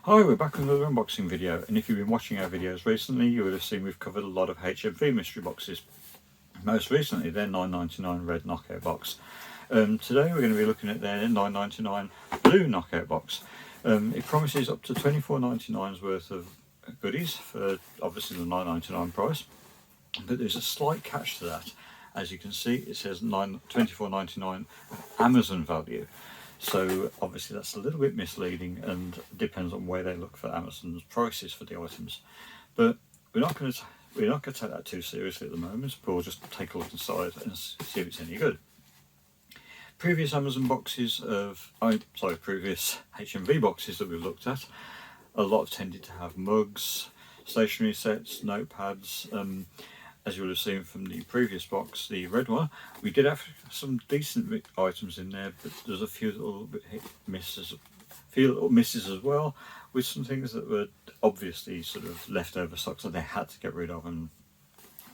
Hi, we're back with another unboxing video, and if you've been watching our videos recently, you would have seen we've covered a lot of HMV mystery boxes. Most recently, their $9.99 red knockout box. Today we're going to be looking at their $9.99 blue knockout box. It promises up to $24.99's worth of goodies for obviously the $9.99 price, but there's a slight catch to that. As you can see, it says $24.99 Amazon value. So obviously that's a little bit misleading and depends on where they look for Amazon's prices for the items. But we're not going to take that too seriously at the moment. But we'll just take a look inside and see if it's any good. Previous Amazon boxes previous HMV boxes that we've looked at, a lot tended to have mugs, stationery sets, notepads. As you would have seen from the previous box, the red one, we did have some decent items in there, but there's a few little bit misses as well, with some things that were obviously sort of leftover stocks that they had to get rid of and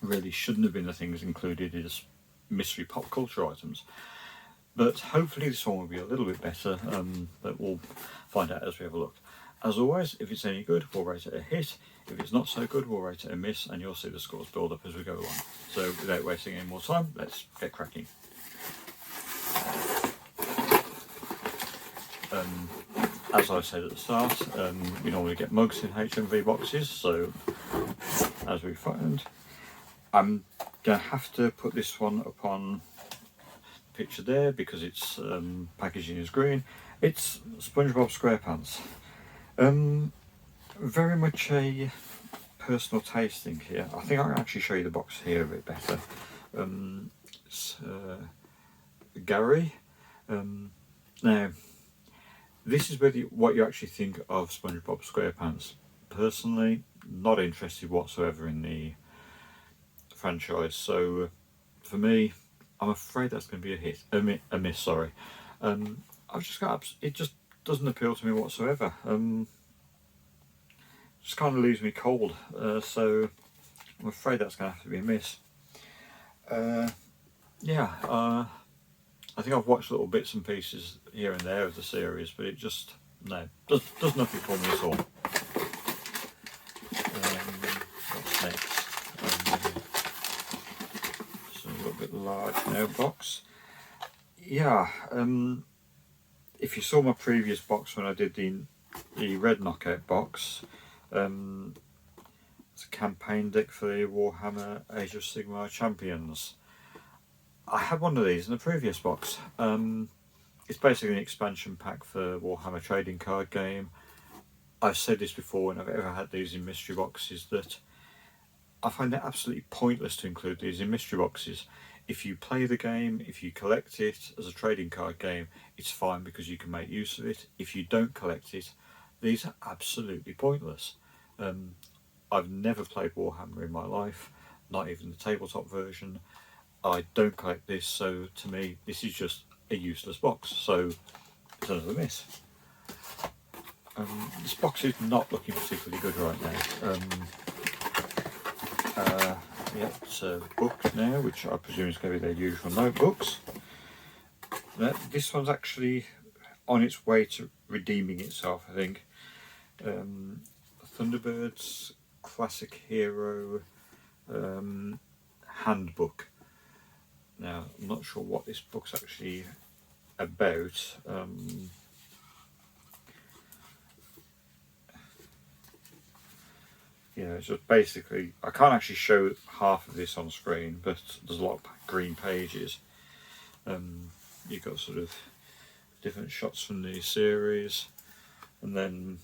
really shouldn't have been the things included as mystery pop culture items. But hopefully this one will be a little bit better, but we'll find out as we have a look. As always, if it's any good, we'll rate it a hit. If it's not so good, we'll rate it a miss, and you'll see the scores build up as we go along. So without wasting any more time, let's get cracking. As I said at the start, we normally get mugs in HMV boxes, so as we found, I'm going to have to put this one up on the picture there because its packaging is green. It's SpongeBob SquarePants. Very much a personal taste thing here. I think I can actually show you the box here a bit better. It's Gary. Now, this is what you actually think of SpongeBob SquarePants. Personally, not interested whatsoever in the franchise. So, for me, I'm afraid that's going to be a miss. Sorry. I've just got it just doesn't appeal to me whatsoever. Just kind of leaves me cold, so I'm afraid that's going to have to be a miss. I think I've watched little bits and pieces here and there of the series, but it just does nothing for me at all. What's next? It's a little bit large now box. If you saw my previous box when I did the red knockout box, it's a campaign deck for the Warhammer Age of Sigmar Champions. I had one of these in the previous box. It's basically an expansion pack for Warhammer trading card game. I've said this before when I've ever had these in mystery boxes, that I find it absolutely pointless to include these in mystery boxes. If you play the game, if you collect it as a trading card game, it's fine because you can make use of it. If you don't collect it, these are absolutely pointless. I've never played Warhammer in my life, not even the tabletop version. I don't collect this, so to me this is just a useless box, so it's another miss. This box is not looking particularly good right now. It's a book now, which I presume is going to be their usual notebooks. This one's actually on its way to redeeming itself, I think. Thunderbird's Classic Hero Handbook. Now, I'm not sure what this book's actually about. It's just basically, I can't actually show half of this on screen, but there's a lot of green pages. You've got sort of different shots from the series, and then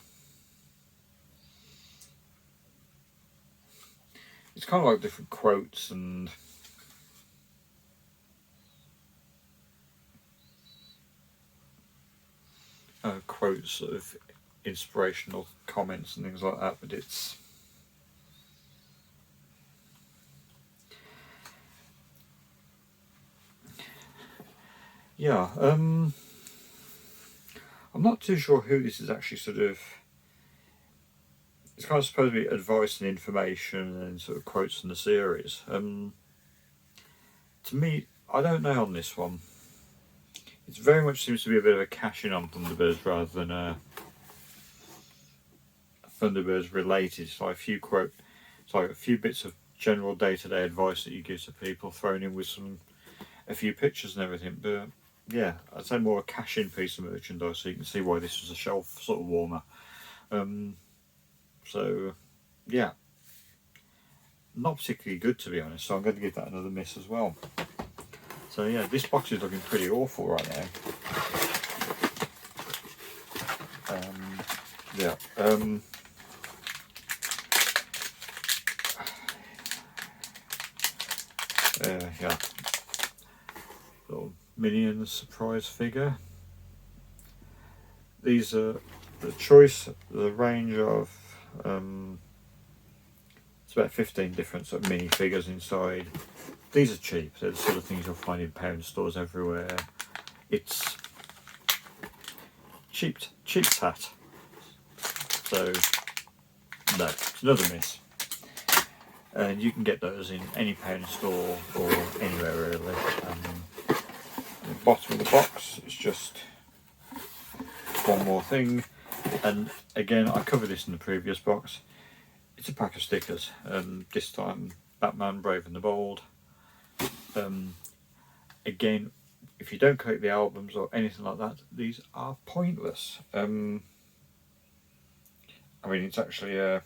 it's kind of like different quotes and sort of inspirational comments and things like that, but it's I'm not too sure who this is actually sort of. It's kind of supposed to be advice and information and sort of quotes from the series. To me, I don't know on this one. It very much seems to be a bit of a cash in on Thunderbirds rather than a Thunderbirds related. It's like a few bits of general day-to-day advice that you give to people, thrown in with a few pictures and everything. But yeah, I'd say more a cash-in piece of merchandise, so you can see why this was a shelf sort of warmer. So yeah, not particularly good, to be honest, so I'm going to give that another miss as well. So yeah, this box is looking pretty awful right now. Yeah. Yeah. Little Minions surprise figure. These are the range of it's about 15 different sort of mini figures inside. These are cheap. They're the sort of things you'll find in pound stores everywhere. It's cheap tat. So no, it's another miss. And you can get those in any pound store or anywhere really. The bottom of the box is just one more thing, and again I covered this in the previous box. It's a pack of stickers, this time Batman Brave and the Bold. Again, if you don't collect the albums or anything like that, these are pointless. I mean, it's actually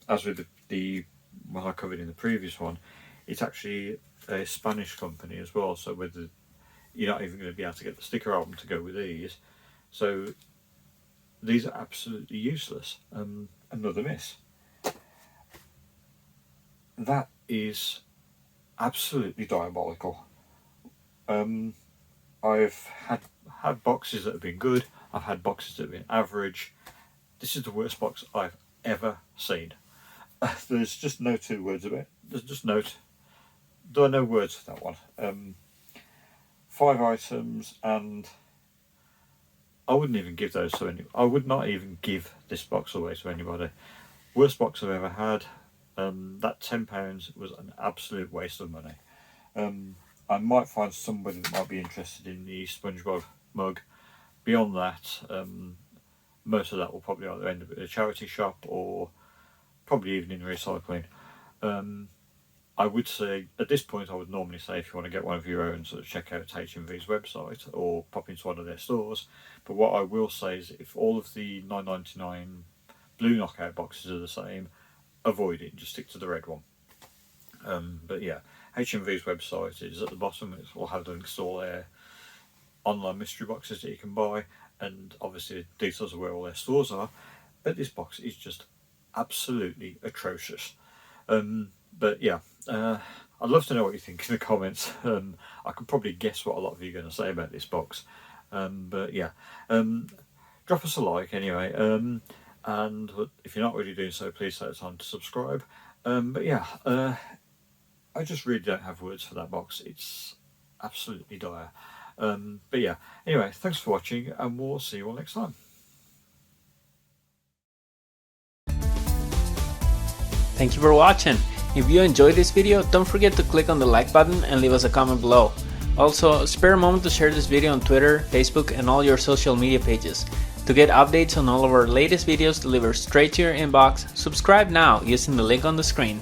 as with the one I covered in the previous one, it's actually a Spanish company as well, so whether you're not even going to be able to get the sticker album to go with these, so these are absolutely useless. Another miss. That is absolutely diabolical. I've had boxes that have been good, I've had boxes that have been average. This is the worst box I've ever seen. There's just no two words about it. There's just there are no words for that one. 5 items, and I wouldn't even give those to anyone. I would not even give this box away to anybody. Worst box I've ever had. That £10 was an absolute waste of money. I might find somebody that might be interested in the SpongeBob mug. Beyond that, most of that will probably either end up at a charity shop or probably even in recycling. I would say at this point, I would normally say if you want to get one of your own, sort of check out HMV's website or pop into one of their stores. But what I will say is, if all of the $9.99 blue knockout boxes are the same, avoid it and just stick to the red one. But yeah, HMV's website is at the bottom. It will have links to all their online mystery boxes that you can buy, and obviously details of where all their stores are. But this box is just absolutely atrocious. But yeah, I'd love to know what you think in the comments. I can probably guess what a lot of you are going to say about this box. But yeah, drop us a like anyway. And if you're not already doing so, please take the time to subscribe. But yeah, I just really don't have words for that box. It's absolutely dire. But yeah, anyway, thanks for watching, and we'll see you all next time. Thank you for watching. If you enjoyed this video, don't forget to click on the like button and leave us a comment below. Also, spare a moment to share this video on Twitter, Facebook, and all your social media pages. To get updates on all of our latest videos delivered straight to your inbox, subscribe now using the link on the screen.